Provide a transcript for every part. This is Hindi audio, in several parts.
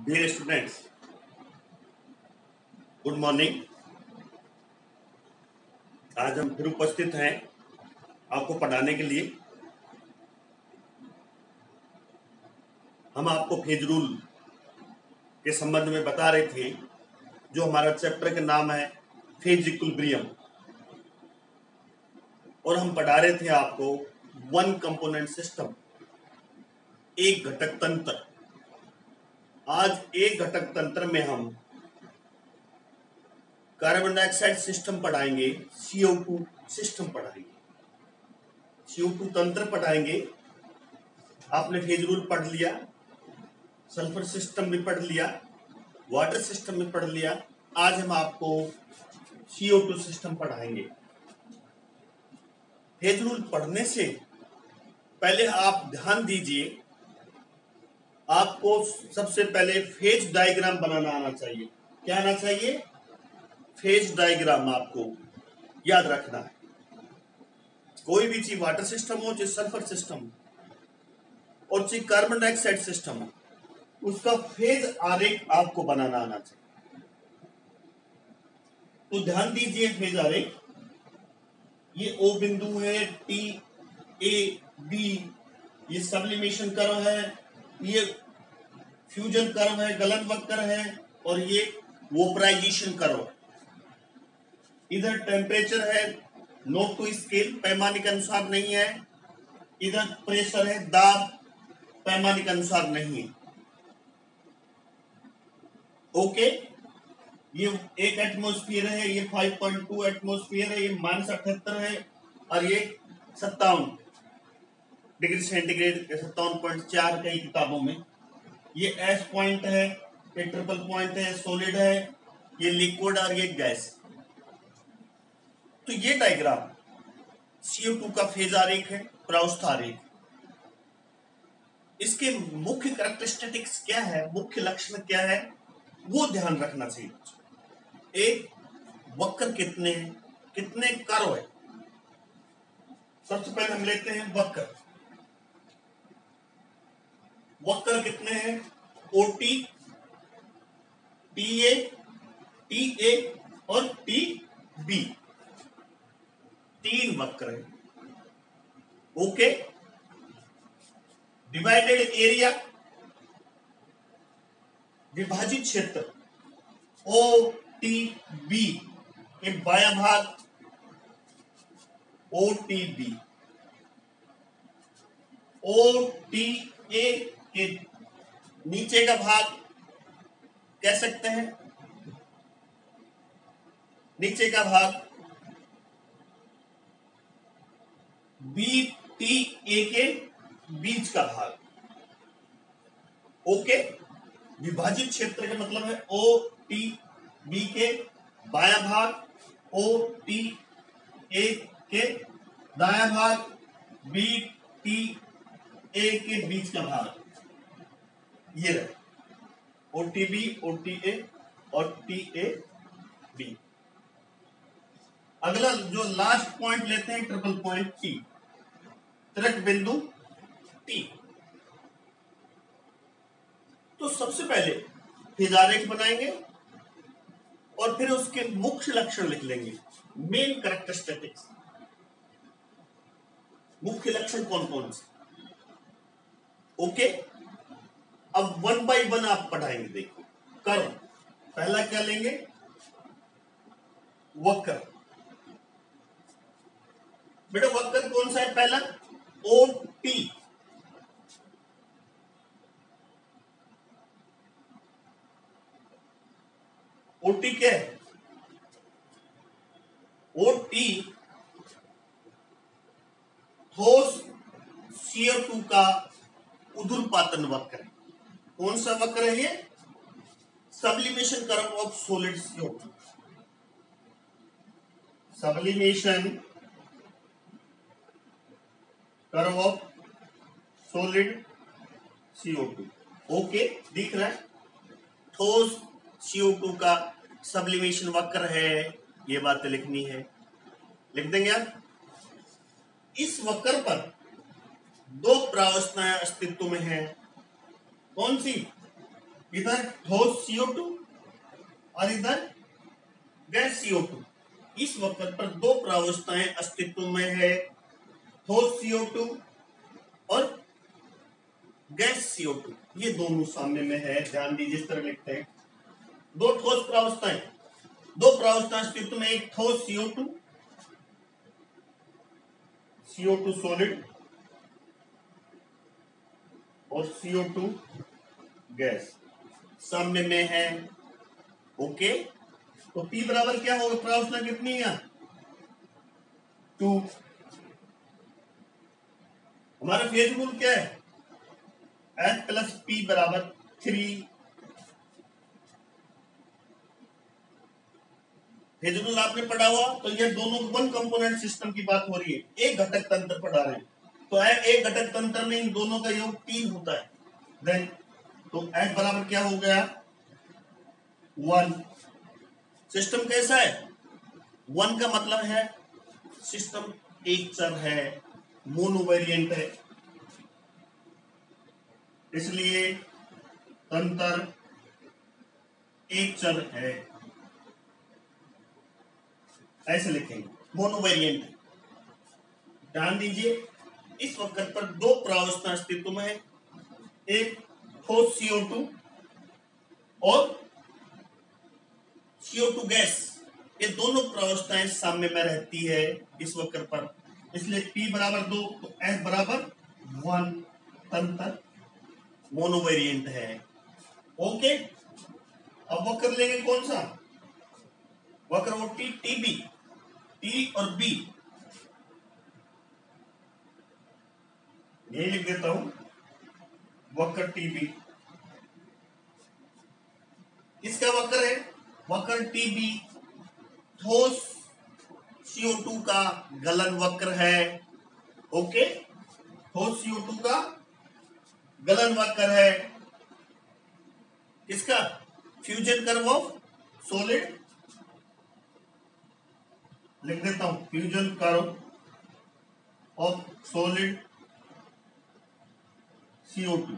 Dear students, good morning. आज हम फिर उपस्थित हैं आपको पढ़ाने के लिए। हम आपको फेज रूल के संबंध में बता रहे थे, जो हमारा चैप्टर का नाम है फेज इक्विलिब्रियम, और हम पढ़ा रहे थे आपको वन कंपोनेंट सिस्टम, एक घटक तंत्र। आज एक घटक तंत्र में हम कार्बन डाइऑक्साइड सिस्टम पढ़ाएंगे, CO2 सिस्टम पढ़ाएंगे, CO2 तंत्र पढ़ाएंगे। आपने फेज रूल पढ़ लिया, सल्फर सिस्टम भी पढ़ लिया, वाटर सिस्टम भी पढ़ लिया। आज हम आपको CO2 सिस्टम पढ़ाएंगे। फेज रूल पढ़ने से पहले आप ध्यान दीजिए, आपको सबसे पहले फेज डायग्राम बनाना आना चाहिए। क्या आना चाहिए? फेज डायग्राम आपको याद रखना है। कोई भी चीज, वाटर सिस्टम हो, चाहे सल्फर सिस्टम हो और चाहे कार्बन डाइऑक्साइड सिस्टम हो, उसका फेज आरेख आपको बनाना आना चाहिए। तो ध्यान दीजिए, फेज आरेख, ये O बिंदु है, T A B, ये सब्लिमेशन कर्व है, ये फ्यूजन कर्व है, गलन वक्र है, और ये वेपोराइजेशन कर्व है। इधर टेम्परेचर है, नोट टू स्केल, पैमाने के अनुसार नहीं है। इधर प्रेशर है, दाब, पैमाने के अनुसार नहीं है। ओके, ये 1 एटमोस्फियर है, ये 5.2 एटमोस्फियर है, ये -78 है, और ये 57 डिग्री सेंटीग्रेड, 57.4 कई किताबों में। ये एस पॉइंट है, ये ट्रिपल पॉइंट है, सॉलिड है, ये लिक्विड और ये गैस। तो ये डायग्राम CO2 का फेज आरेख है, प्रावस्था आरेख। इसके मुख्य कैरेक्टरिस्टिक्स क्या है, मुख्य लक्षण क्या है, वो ध्यान रखना चाहिए। एक, वक्र कितने हैं, कितने कर्व है। सबसे पहले हम लेते हैं वक्र। वक्र कितने हैं? OT, TA, TA और TB, 3 वक्र है। ओके, डिवाइडेड एरिया, विभाजित क्षेत्र, OTB के बायां भाग, OTB, OTA के नीचे का भाग कह सकते हैं, नीचे का भाग BTA के बीच का भाग। ओके, विभाजित क्षेत्र का मतलब है OTB के बायां भाग, OTA के दायां भाग, BTA के बीच का भाग। ये रहे OTB, OTA और TAB। अगला जो लास्ट पॉइंट लेते हैं, ट्रिपल पॉइंट T, त्रिक बिंदु T। तो सबसे पहले फेज आरेख बनाएंगे और फिर उसके मुख्य लक्षण लिख लेंगे, मेन कैरेक्टरिस्टिक्स। मुख्य लक्षण कौन कौन से। ओके, अब 1 बाय 1 आप पढ़ाएंगे। देखो, कर्व, पहला क्या लेंगे? वक्र। बेटा वक्र कौन सा है? पहला OT। OT क्या है? OT ठोस CO2 का उदुरपातन वक्र है। कौन सा वक्र है ये? Sublimation curve of solid CO2। Sublimation curve of solid CO2। Okay, दिख रहा है? ठोस CO2 का सब्लिमेशन वक्र है, ये बात लिखनी है, लिख देंगे आप। इस वक्र पर 2 प्रावस्थाएं अस्तित्व में हैं। कौन सी? इधर ठोस CO2 और इधर गैस CO2। इस वक्त पर दो प्रावस्थाएं अस्तित्व में है, ठोस CO2 और गैस CO2। ये दोनों सामने में है, ध्यान दीजिए, इस तरह लिखते हैं। दो ठोस प्रावस्थाएं, दो प्रावस्थाएं अस्तित्व में, एक ठोस CO2 सॉलिड और CO2 गैस सामने में है। ओके, तो P बराबर क्या होगा, प्रावस्था कितनी है, 2। हमारा फेज रूल क्या है, H प्लस P बराबर 3। फेज रूल आपने पढ़ा हुआ, तो ये दोनों वन कंपोनेंट सिस्टम की बात हो रही है, एक घटक तंत्र पढ़ा रहे हैं, तो एक घटक तंत्र में इन दोनों का योग 3 होता है। देन तो H बराबर क्या हो गया, 1। सिस्टम कैसा है, 1 का मतलब है सिस्टम एक चर है, मोनोवेरिएंट है, इसलिए तंत्र एक चर है, ऐसे लिखेंगे, मोनोवेरिएंट है। ध्यान दीजिए, इस वक्त पर दो प्रावस्था अस्तित्व में है, एक ठोस CO2 और CO2 गैस। ये दोनों प्रावस्थाएं साम्य में रहती है इस वक्त पर, इसलिए P बराबर 2 तो F बराबर 1, तंत्र मोनोवेरिएंट है। ओके, अब वक्र लेंगे कौन सा, वक्रवृत्ति TB, T और B, यही लिख देता हूं, वक्र TB। इसका वक्र है, वक्र TB ठोस CO2 का गलन वक्र है। ओके, ठोस CO2 का गलन वक्र है, इसका फ्यूजन कर्व ऑफ सॉलिड लिख देता हूं, fusion curve of solid CO2।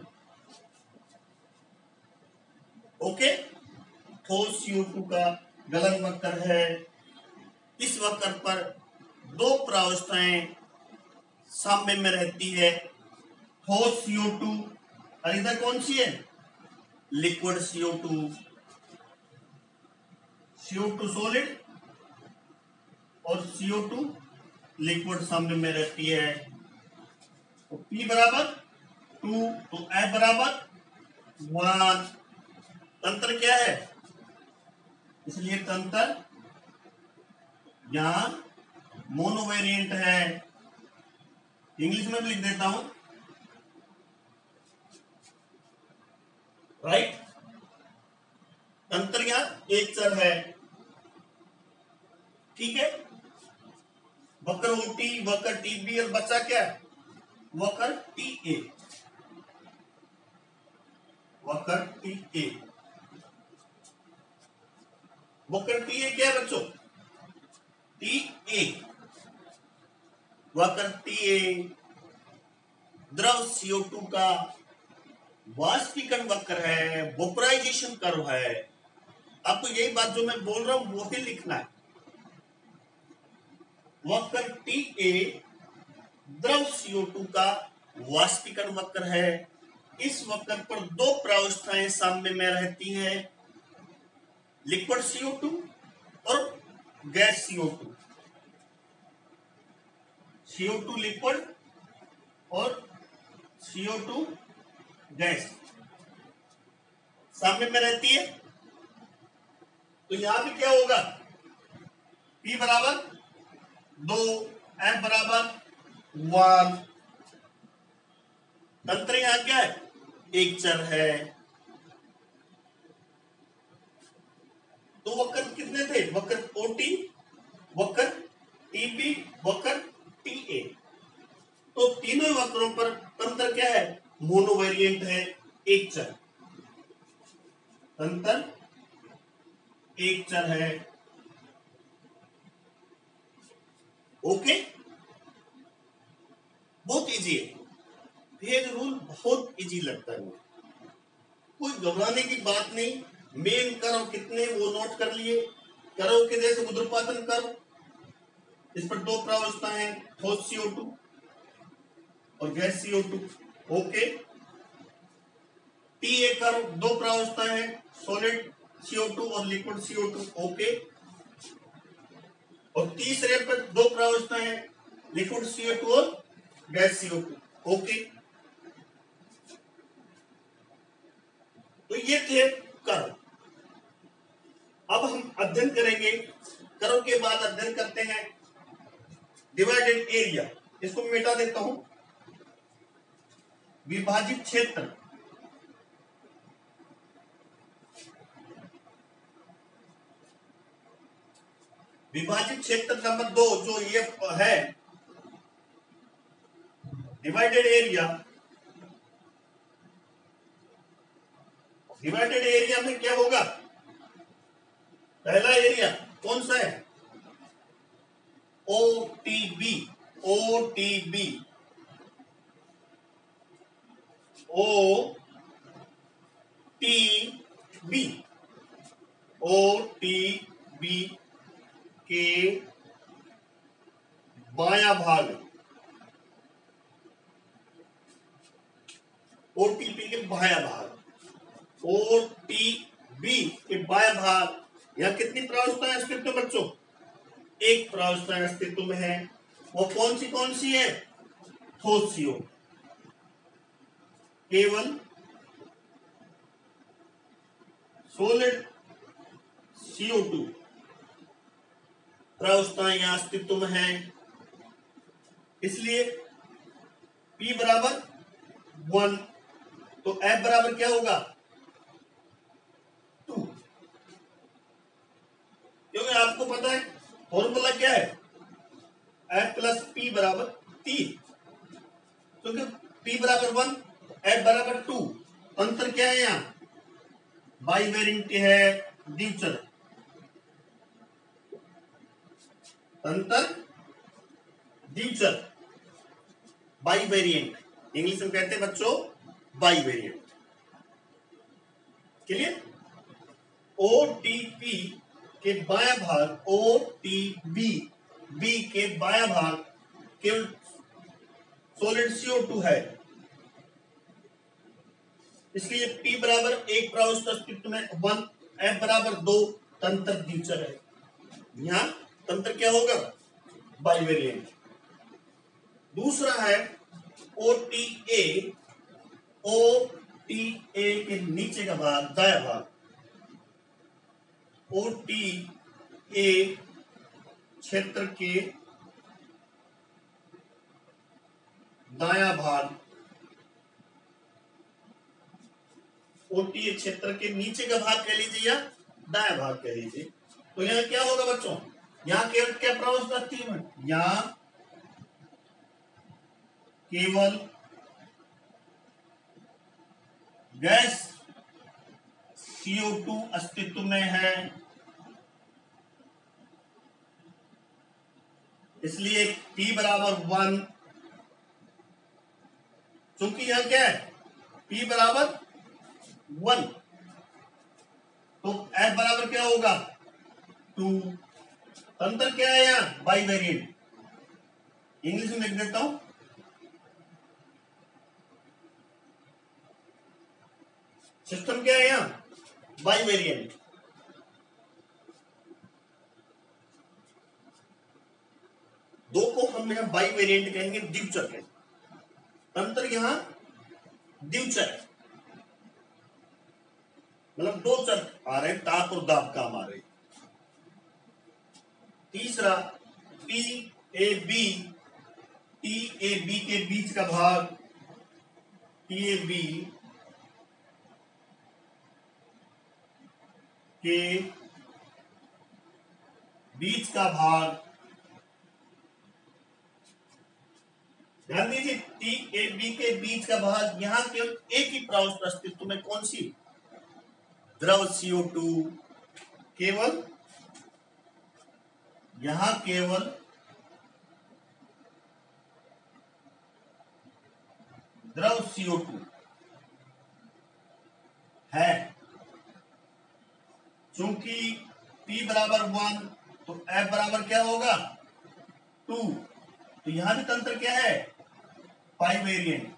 Okay, ठोस CO2 का गलन वक्र है, इस वक्र पर दो प्रावस्थाएं साम्य में रहती है, ठोस CO2 और इधर कौन सी है, लिक्विड CO2, CO2 सॉलिड और CO2 लिक्विड सामने में रहती है। तो P बराबर 2 तो F बराबर 1। तंत्र क्या है, इसलिए तंत्र यहां मोनोवेरिएंट है, इंग्लिश में भी लिख देता हूं, राइट। तंत्र यहां एक चर है, ठीक है। वक्र OT, वक्र TB और बचा क्या, वक्र TA, वक्र TA। वक्र TA क्या है बच्चों, TA, वक्र TA द्रव CO2 का वाष्पीकरण वक्र है, वेपोराइजेशन कर्व है। आपको यही बात जो मैं बोल रहा हूं वो ही लिखना है। वक्र TA द्रव CO2 का वाष्पीकरण वक्र है, इस वक्र पर दो प्रावस्थाएं साम्य में रहती हैं, लिक्विड CO2 और गैस CO2, CO2 लिक्विड और CO2 गैस सामने में रहती है। तो यहां भी क्या होगा, P बराबर 2, F बराबर 1। तंत्र यहां क्या है, एक चर है। तो वक्र कितने थे, वक्र OT, वक्र TB, वक्र TA। तो तीनों वक्रों पर तंत्र क्या है, मोनोवेरिएंट है, एक चर, तंत्र एक चर है। ओके, बहुत इजी है, फेज रूल बहुत इजी लगता है। कोई घबराने की बात नहीं। मेन कर्व कितने वो नोट कर लिए। कर्व के जैसे ऊर्ध्वपातन कर्व, इस पर दो प्रावस्थाएं हैं, ठोस CO2 और gas CO2। Okay. TA curve दो प्रावस्थाएं हैं, सॉलिड CO2 और लिक्विड CO2। ओके। और तीसरे पर दो प्रावस्थाएं हैं, लिक्विड CO2 और गैस CO2। ओके। तो ये थे कर्व। अब हम अध्ययन करेंगे। कर्व के बाद अध्ययन करते हैं डिवाइडेड एरिया। इसको मिटा देता हूं। विभाजित क्षेत्र। विभाजित क्षेत्र नंबर 2 जो ये है डिवाइडेड एरिया। डिवाइडेड एरिया में क्या होगा? पहला एरिया कौन सा है? OTB। OTB OTB OTB के बायां भाग। OTB के बायां भाग। OTB के बायां भाग। यहां कितनी प्रावस्थाएं अस्तित्व में बच्चों? एक प्रावस्था अस्तित्व में है। वो कौन सी है? ठोस CO। केवल सॉलिड CO2 प्रावस्थाएं यहां अस्तित्व में है। इसलिए P बराबर 1, तो F बराबर क्या होगा? 2। क्योंकि आपको पता है फॉर्मूला क्या है? F प्लस P बराबर 3। क्योंकि P बराबर 1, F बराबर 2। अंतर क्या है? यहाँ बाइवेरिएंट है, द्विचर। अंतर द्विचर, बाइवेरिएंट। इंग्लिश में कहते हैं बच्चों बाइवेरिएंट। क्लियर? OTP के बायां भाग, OTB B के बायां भाग केवल सॉलिड CO2 है। इसलिए P बराबर 1 प्रावस्था अस्तित्व में 1, F बराबर 2, तंत्र द्विचर है। यहां तंत्र क्या होगा? बाइवेरिएंट। दूसरा है OTA। OTA के नीचे का भाग, दायां भाग। OTA क्षेत्र के दायां भाग। OTA क्षेत्र के नीचे का भाग कह लीजिए या दायां भाग कह लीजिए। तो यहाँ क्या होगा बच्चों? यहाँ केवल क्या प्रावस्था अस्तित्व में? यहाँ केवल गैस CO2 अस्तित्व में है। इसलिए P बराबर 1। चूंकि यहां क्या है? P बराबर 1, तो F बराबर क्या होगा? 2। अंतर क्या है? यहां बाइवेरिएंट। इंग्लिश में लिख देता हूं। सिस्टम क्या है? यहां बाइवेरिएंट। दो को हम यहां बाइवेरिएंट कहेंगे, द्विचर कहेंगे। अंतर यहां द्विचर है, मतलब दो चर आ रहे हैं, ताप और दाब काम आ रहे हैं। तीसरा TAB। TAB के बीच का भाग, TAB के बीच का भाग। ध्यान दीजिए, TAB के बीच का भाग। यहां केवल एक ही प्रावस्था अस्तित्व में, कौन सी? द्रव CO2। केवल यहां केवल द्रव CO2 है। चूंकि P बराबर 1 तो F बराबर क्या होगा 2, तो यहां भी तंत्र क्या है पाई वेरिएंट,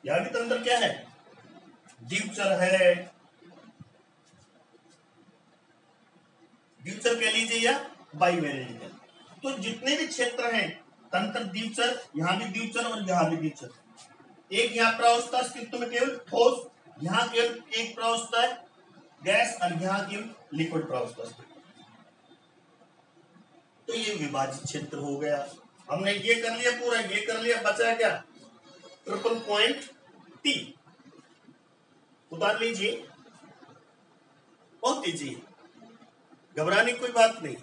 यहां भी तंत्र क्या है द्विचर है, द्विचर कह लीजिए या बाई वेरिएंट। तो जितने भी क्षेत्र हैं तंत्र द्विचर, यहां भी द्विचर और यहां भी द्विचर। एक यहाँ प्रावस्था अस्तित्व में केवल ठोस, यहाँ केवल एक प्रावस्था है गैस और यहाँ केवल लिक्विड प्रावस्था अस्तित्व। तो ये विभाजित क्षेत्र हो गया। हमने ये कर लिया पूरा, ये कर लिया, बचा क्या ट्रिपल पॉइंट टी। उतार लीजिए, बहुत ईजी, घबराने की कोई बात नहीं।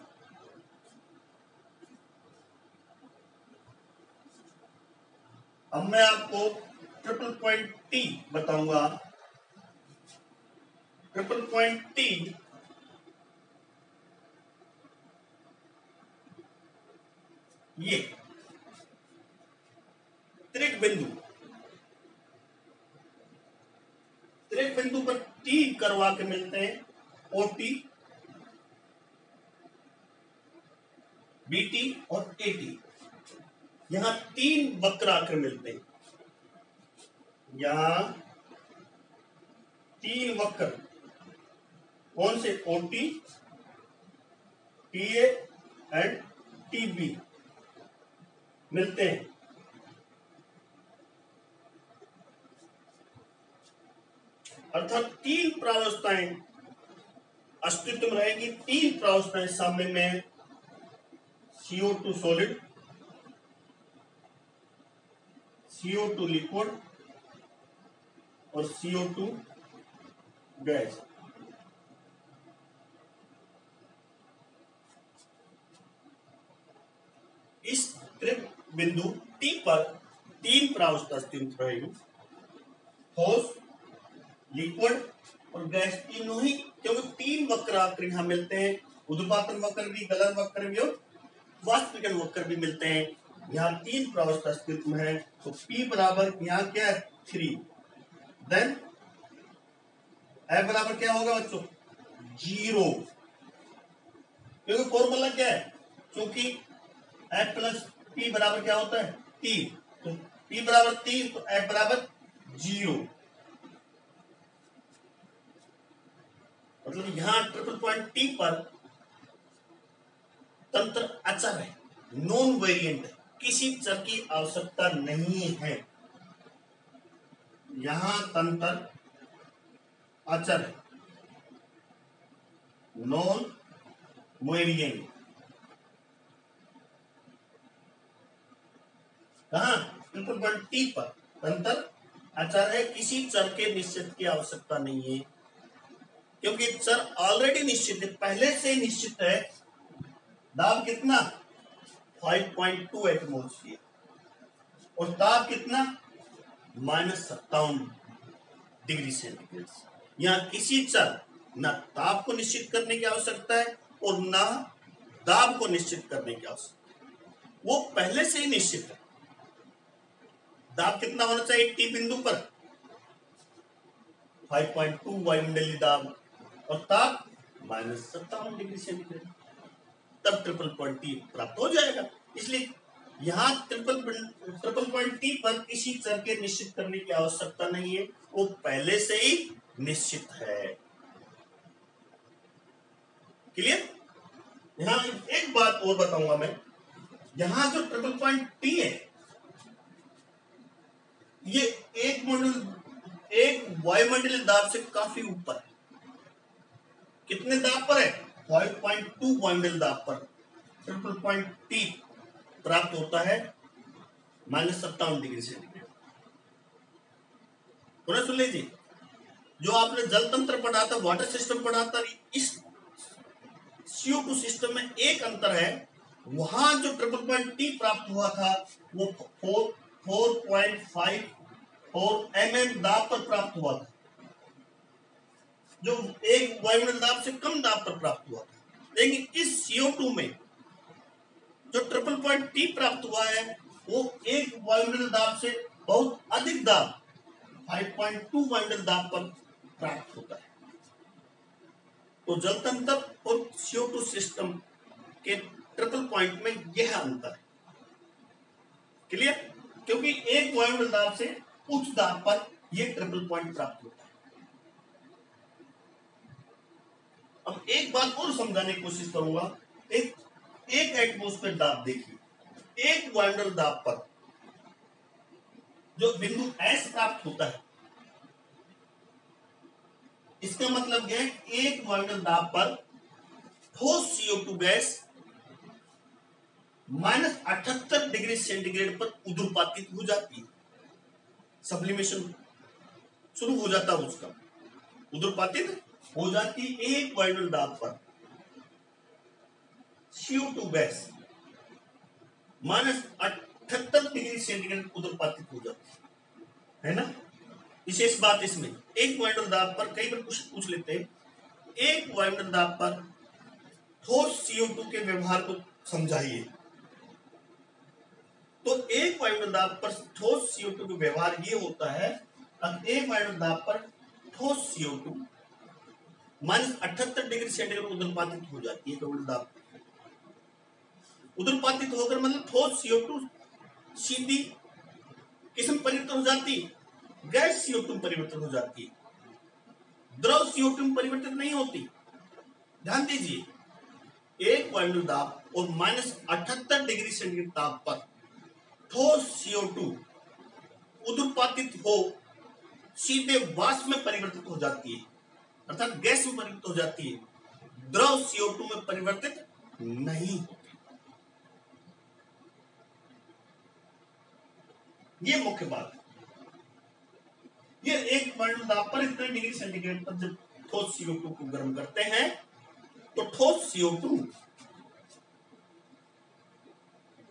अब मैं आपको ट्रिपल पॉइंट टी बताऊंगा। ट्रिपल पॉइंट टी ये त्रिक बिंदु, त्रिक बिंदु पर टी करवा के मिलते हैं ओटी, बीटी और एटी। यहां 3 वक्र आकर मिलते हैं, यहां 3 वक्र कौन से ओटी, टीए एंड टीबी मिलते हैं। अर्थात 3 प्रावस्थाएं अस्तित्व में रहेगी। 3 प्रावस्थाएं सामने में CO2 सॉलिड, CO2 लिक्विड और CO2 गैस। इस त्रिक बिंदु T पर 3 प्रावस्था अस्तित्व रहेगी, ठोस, लिक्विड और गैस। तीनों ही, क्योंकि 3 वक्र आकर यहां मिलते हैं, उद्पातन वक्र भी, गलन वक्र भी और वाष्पीकरण वक्र भी मिलते हैं। यहाँ 3 प्रावस्था अस्तित्व में है, तो P बराबर यहाँ क्या है 3, देन F बराबर क्या होगा बच्चों 0, क्योंकि फॉर्मूला क्या है, क्योंकि F प्लस P बराबर क्या होता है 3, तो P बराबर 3 तो F बराबर 0। मतलब यहां ट्रिपल पॉइंट टी पर तंत्र अचर है, नॉन वेरिएंट है, किसी चर की आवश्यकता नहीं है। यहां तंत्र अचर है, नॉन वेरिएंट। कहां ट्रिपल पॉइंट टी पर तंत्र अचर है, किसी चर के निश्चित की आवश्यकता नहीं है, क्योंकि चर ऑलरेडी निश्चित है, पहले से निश्चित है। दाब कितना 5.2 एटमॉस्फेयर और ताप कितना -57 डिग्री सेंटीग्रेड। यहां किसी चर न ताप को निश्चित करने की आवश्यकता है और न दाब को निश्चित करने की आवश्यकता है, वो पहले से ही निश्चित है। दाब कितना होना चाहिए टी बिंदु पर 5.2 वायुमंडलीय दाब और ताप -57 डिग्री सेंटीग्रेड, तब ट्रिपल पॉइंट टी प्राप्त हो जाएगा। इसलिए यहां ट्रिपल पॉइंट टी पर किसी चर के निश्चित करने की आवश्यकता नहीं है, वो पहले से ही निश्चित है। क्लियर? यहां एक बात और बताऊंगा मैं, यहां जो ट्रिपल पॉइंट टी है ये एक वायुमंडलीय दाब से काफी ऊपर है। कितने दाब पर है 5.2 वायुमंडलीय दाब पर ट्रिपल पॉइंट टी प्राप्त होता है -57 डिग्री सेंटीग्रेड। पुनः सुन लीजिए, जो आपने जल तंत्र पढ़ा था, वाटर सिस्टम पढ़ा था, इस CO2 सिस्टम में एक अंतर है, वहां जो ट्रिपल पॉइंट टी प्राप्त हुआ था वो 4.54 mm दाब पर प्राप्त हुआ था, जो एक वायुमंडलीय दाब से कम दाब पर प्राप्त हुआ था। लेकिन इस CO2 में जो ट्रिपल पॉइंट टी प्राप्त हुआ है वो एक वायुमंडलीय दाब से बहुत अधिक दाब 5.2 वायुमंडल दाब पर प्राप्त होता है। तो जल तंत्र और CO2 सिस्टम के ट्रिपल पॉइंट में यह अंतर है। क्लियर? क्योंकि एक वायुमंडल दाब से उच्च दाब पर यह ट्रिपल पॉइंट प्राप्त होता है। अब एक बात और समझाने की कोशिश करूंगा। एक एटमॉस्फेयर दाब देखिए, एक वायुमंडल दाब पर जो बिंदु S प्राप्त होता है, इसका मतलब है एक वायुमंडल दाब पर ठोस CO2 गैस -78 डिग्री सेंटीग्रेड पर उदुरपातित हो जाती है। सब्लिमेशन शुरू हो जाता है, उसका उदुरपातित हो जाती एक वायुमंडल दाब पर CO2 गैस -78 डिग्री सेंटीग्रेड उदुरपातित हो जाती है ना। विशेष बात इसमें एक वायुमंडल दाब पर, कई बार क्वेश्चन पूछ लेते हैं, एक वायुमंडल दाब पर ठोस CO2 के व्यवहार को समझाइए। तो एक वायुमंडल दाब पर ठोस CO2 का व्यवहार ये होता है, अब एक वायुमंडल दाब पर ठोस CO2 -78 डिग्री सेंटीग्रेड उदुरपातित हो जाती है। वायुमंडल दाब उदुरपातित होकर मतलब ठोस CO2 सीधी किस्म परिवर्तन हो जाती, गैस CO2 परिवर्तन हो जाती है, द्रव CO2 परिवर्तित नहीं होती। ध्यान दीजिए, एक वायुमंडल दाब और -78 डिग्री सेंटीग्रेड ताप पर ठोस CO2 उदुरपातित हो सीधे वाष्प में परिवर्तित हो जाती है, अर्थात गैस में परिवर्तित हो जाती है, द्रव CO2 में परिवर्तित नहीं होती। ये मुख्य बात है। ये एक वायुमंडल दाब पर इतने डिग्री सेंटीग्रेड पर जब ठोस CO2 को गर्म करते हैं तो ठोस CO2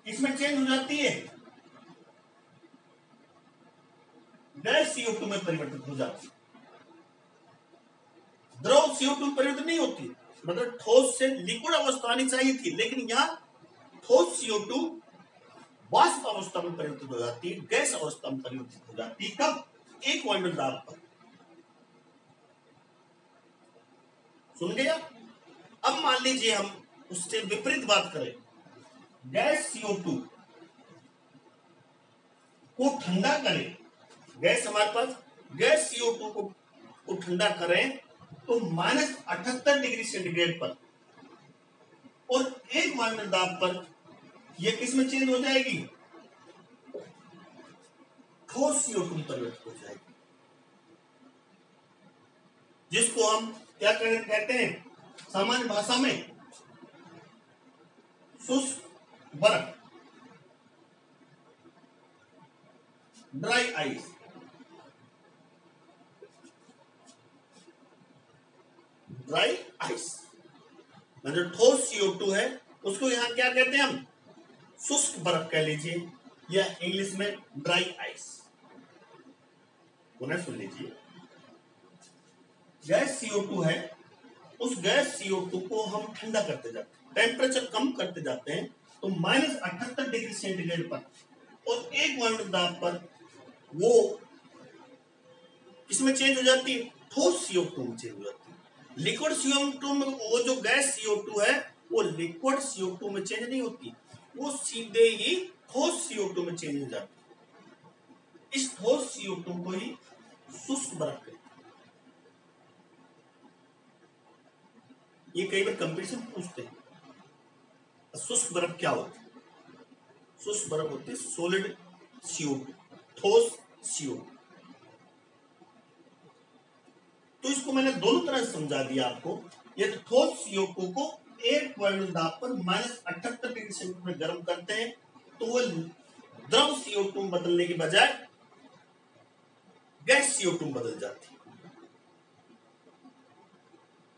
इसमें चेंज हो जाती है, गैस CO2 में परिवर्तित हो जाती है, द्रव CO2 परिवर्तित नहीं होती। मतलब ठोस से लिक्विड अवस्था आनी चाहिए थी, लेकिन यहां ठोस CO2 वाष्प अवस्था में परिवर्तित हो जाती है, गैस अवस्था में परिवर्तित हो जाती है। कब? एक वायुमंडल दाब पर। सुन गया? अब मान लीजिए हम उससे विपरीत बात करें, गैस CO2 को ठंडा करें, गैस हमारे पास गैस CO2 को ठंडा करें तो -78 डिग्री सेंटीग्रेड पर, और एक वायुमंडल दाब पर यह किस में चेंज हो जाएगी? ठोस CO2 में परिवर्तित हो जाएगी, जिसको हम क्या कहते हैं सामान्य भाषा में? शुष्क बर्फ, ड्राई आइस। ड्राई आइस मतलब ठोस CO2 है, उसको यहां क्या कहते हैं हम? शुष्क बर्फ कह लीजिए, या इंग्लिश में ड्राई आइस। पुनः सुन लीजिए, गैस CO2 है, उस गैस CO2 को हम ठंडा करते जाते हैं, टेम्परेचर कम करते जाते हैं, तो -78 डिग्री सेंटीग्रेड पर और एक वायुमंडल दाब पर वो इसमें चेंज हो जाती है, ठोस CO2 में चेंज हो जाती है। लिक्विड CO2 में वो जो गैस CO2 है वो लिक्विड CO2 में चेंज नहीं होती, वो सीधे ही ठोस CO2 में चेंज हो जाती है। इस ठोस CO2 को ही शुष्क बर्फ कहते हैं। ये कई बार कंपटीशन पूछते हैं, शुष्क बर्फ क्या होती है? शुष्क बर्फ होती है सॉलिड CO2, ठोस CO2। तो इसको मैंने दोनों तरह से समझा दिया आपको। ये ठोस CO2 को एक वायुमंडल दाब पर -78 डिग्री सेंटीग्रेड में गर्म करते हैं तो वो द्रव CO2 में बदलने के बजाय गैस CO2 में बदल जाती है।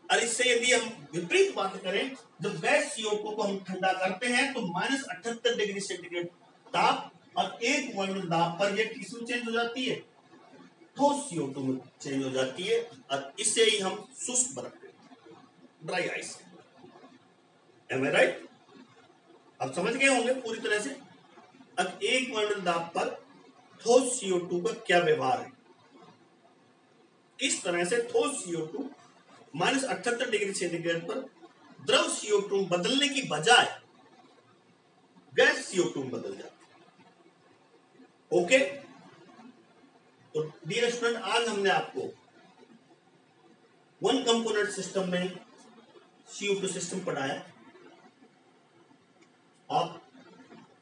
और इससे यदि हम विपरीत बात करें, जब गैस CO2 को हम ठंडा करते हैं तो -78 डिग्री सेंटीग्रेड ताप और एक वायुमंडल दाब पर यह किस में चेंज हो जाती है? ठोस CO2 में चेंज हो जाती है, और इससे ही हम शुष्क बर्फ कहते हैं, ड्राई आइस। एम आई राइट? अब समझ गए होंगे पूरी तरह से। अब एक वायुमंडल दाब पर ठोस CO2 का क्या व्यवहार है, किस तरह से ठोस CO2 -78 डिग्री सेंटीग्रेड पर द्रव CO2 बदलने की बजाय गैस CO2 में बदल जाती है। ओके, तो डियर स्टूडेंट, आज हमने आपको वन कंपोनेंट सिस्टम में CO2 सिस्टम पढ़ाया। आप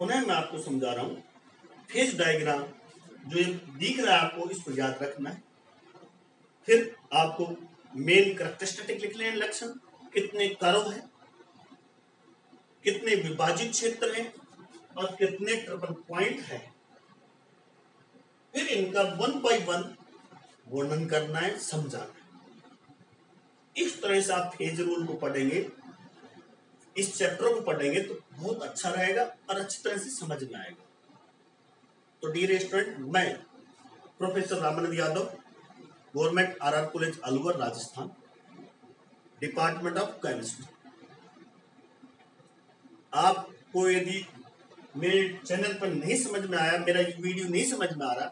पुनः मैं आपको समझा रहा हूं, फेज डायग्राम जो ये दिख रहा है आपको, इसको याद रखना है। फिर आपको मेन कैरेक्टरिस्टिक लिख लें, लक्षण, कितने कर्व है, कितने विभाजित क्षेत्र हैं और कितने ट्रिपल पॉइंट है। फिर इनका 1 बाय 1 वर्णन करना है, समझाना है। इस तरह से आप फेज रूल को पढ़ेंगे, इस चैप्टर को पढ़ेंगे तो बहुत अच्छा रहेगा और अच्छी तरह से समझ में आएगा। तो डियर स्टूडेंट, मैं professor Ramanand Yadav, government RR college Alwar, Rajasthan, department of chemistry. आपको यदि मेरे चैनल पर नहीं समझ में आया, मेरा वीडियो नहीं समझ में आ रहा,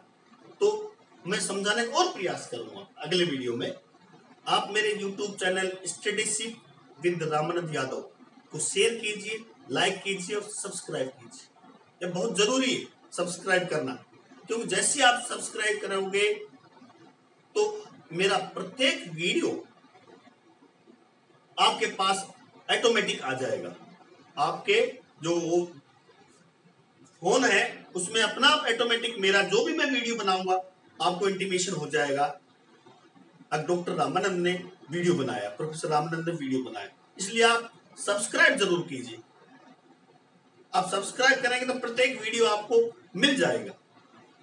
तो मैं समझाने का और प्रयास करूंगा अगले वीडियो में। आप मेरे YouTube channel study with Ramanand Yadav को शेयर कीजिए, लाइक कीजिए और सब्सक्राइब कीजिए। यह बहुत जरूरी है सब्सक्राइब करना, क्योंकि जैसे आप सब्सक्राइब करोगे तो मेरा प्रत्येक वीडियो आपके पास ऑटोमेटिक आ जाएगा। आपके जो फोन है उसमें अपना आप ऑटोमेटिक मेरा जो भी मैं वीडियो बनाऊंगा आपको इंटीमेशन हो जाएगा। अब डॉक्टर रामानंद ने वीडियो बनाया, प्रोफेसर रामानंद ने वीडियो बनाया, इसलिए आप सब्सक्राइब जरूर कीजिए। आप सब्सक्राइब करेंगे तो प्रत्येक वीडियो आपको मिल जाएगा,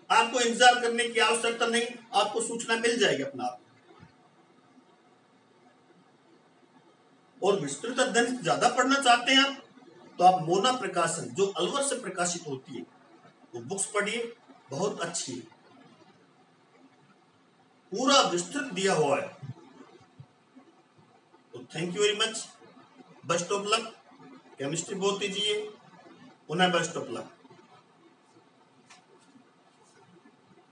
आपको इंतजार करने की आवश्यकता नहीं, आपको सूचना मिल जाएगी अपना आप। और विस्तृत अध्ययन ज्यादा पढ़ना चाहते हैं आप, तो आप मोना प्रकाशन जो अलवर से प्रकाशित होती है वो बुक्स पढ़िए, बहुत अच्छी है, पूरा विस्तृत दिया हुआ है। तो thank you very much, best of luck, chemistry बहुत कीजिए, पुनः बेस्ट ऑफ लक।